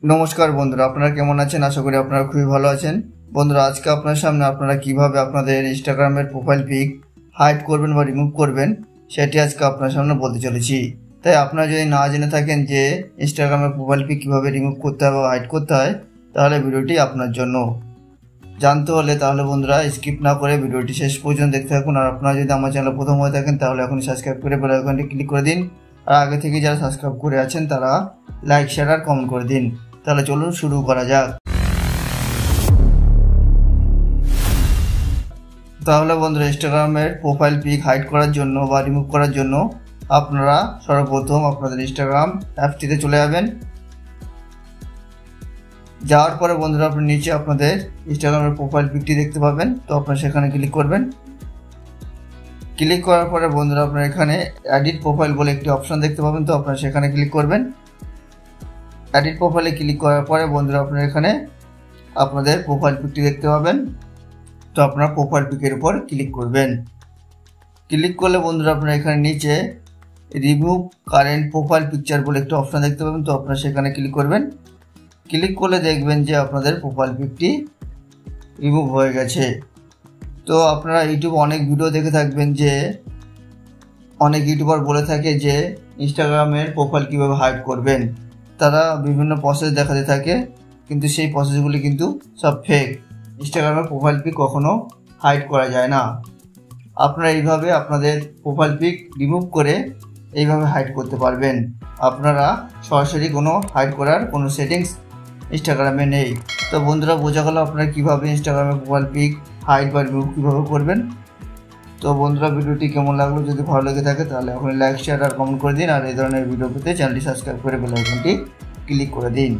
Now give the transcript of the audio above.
নমস্কার বন্ধুরা, আপনারা কেমন আছেন? আশা করি আপনারা খুবই ভালো আছেন। বন্ধুরা, আজকে আপনার সামনে আপনারা কিভাবে আপনাদের ইনস্টাগ্রামের প্রোফাইল পিক হাইড করবেন বা রিমুভ করবেন সেটি আজকে আপনার সামনে বলতে চলেছি। তাই আপনারা যদি না জেনে থাকেন যে ইনস্টাগ্রামের প্রোফাইল পিক কীভাবে রিমুভ করতে হয় বা হাইড করতে হয়, তাহলে ভিডিওটি আপনার জন্য। জানতে হলে তাহলে বন্ধুরা স্কিপ না করে ভিডিওটি শেষ পর্যন্ত দেখতে থাকুন। আর আপনারা যদি আমার চ্যানেল প্রথম হয়ে থাকেন তাহলে এখনই সাবস্ক্রাইব করে বেল আইকনটি ক্লিক করে দিন। আর আগে থেকে যারা সাবস্ক্রাইব করে আছেন তারা লাইক, শেয়ার আর কমেন্ট করে দিন। তাহলে চলুন শুরু করা যাক। তাহলে বন্ধুরা, ইনস্টাগ্রামের প্রোফাইল পিক হাইড করার জন্য বা রিমুভ করার জন্য আপনারা সর্বপ্রথম আপনাদের ইনস্টাগ্রাম অ্যাপটিতে চলে যাবেন। যাওয়ার পরে বন্ধুরা আপনি নিচে আপনাদের ইনস্টাগ্রামের প্রোফাইল পিকটি দেখতে পাবেন, তো আপনারা সেখানে ক্লিক করবেন। ক্লিক করার পরে বন্ধুরা আপনারা এখানে এডিট প্রোফাইল বলে একটি অপশন দেখতে পাবেন, তো আপনারা সেখানে ক্লিক করবেন। এডিট প্রোফাইলে ক্লিক করার পরে বন্ধুরা আপনারা এখানে আপনাদের প্রোফাইল পিকটি দেখতে পাবেন, তো আপনারা প্রোফাইল পিকের উপর ক্লিক করবেন। ক্লিক করলে বন্ধুরা আপনারা এখানে নিচে রিমুভ কারেন্ট প্রোফাইল পিকচার বলে একটি অপশন দেখতে পাবেন, তো আপনারা সেখানে ক্লিক করবেন। ক্লিক করলে দেখবেন যে আপনাদের প্রোফাইল পিকটি রিমুভ হয়ে গেছে। তো আপনারা ইউটিউবে অনেক ভিডিও দেখে থাকবেন যে অনেক ইউটিউবার বলে থাকে যে ইনস্টাগ্রামের প্রোফাইল কীভাবে হাইড করবেন। তারা বিভিন্ন প্রসেস দেখাতে থাকে, কিন্তু সেই প্রসেসগুলি কিন্তু সব ফেক। ইনস্টাগ্রামের প্রোফাইল পিক কখনো হাইড করা যায় না। আপনারা এইভাবে আপনাদের প্রোফাইল পিক রিমুভ করে এইভাবে হাইড করতে পারবেন। আপনারা সরাসরি কোনো হাইড করার কোনো সেটিংস ইনস্টাগ্রামে নেই। তো বন্ধুরা, বোঝা গেল আপনারা কীভাবে ইনস্টাগ্রামের প্রোফাইল পিক হাইড বা রিমুভ কীভাবে করবেন। তো বন্ধুরা, ভিডিওটি কেমন লাগলো? যদি ভালো লেগে থাকে তাহলে এখনই লাইক, শেয়ার আর কমেন্ট করে দিন। আর এই ধরনের ভিডিও পেতে চ্যানেলটি সাবস্ক্রাইব করে বেল আইকনটি ক্লিক করে দিন।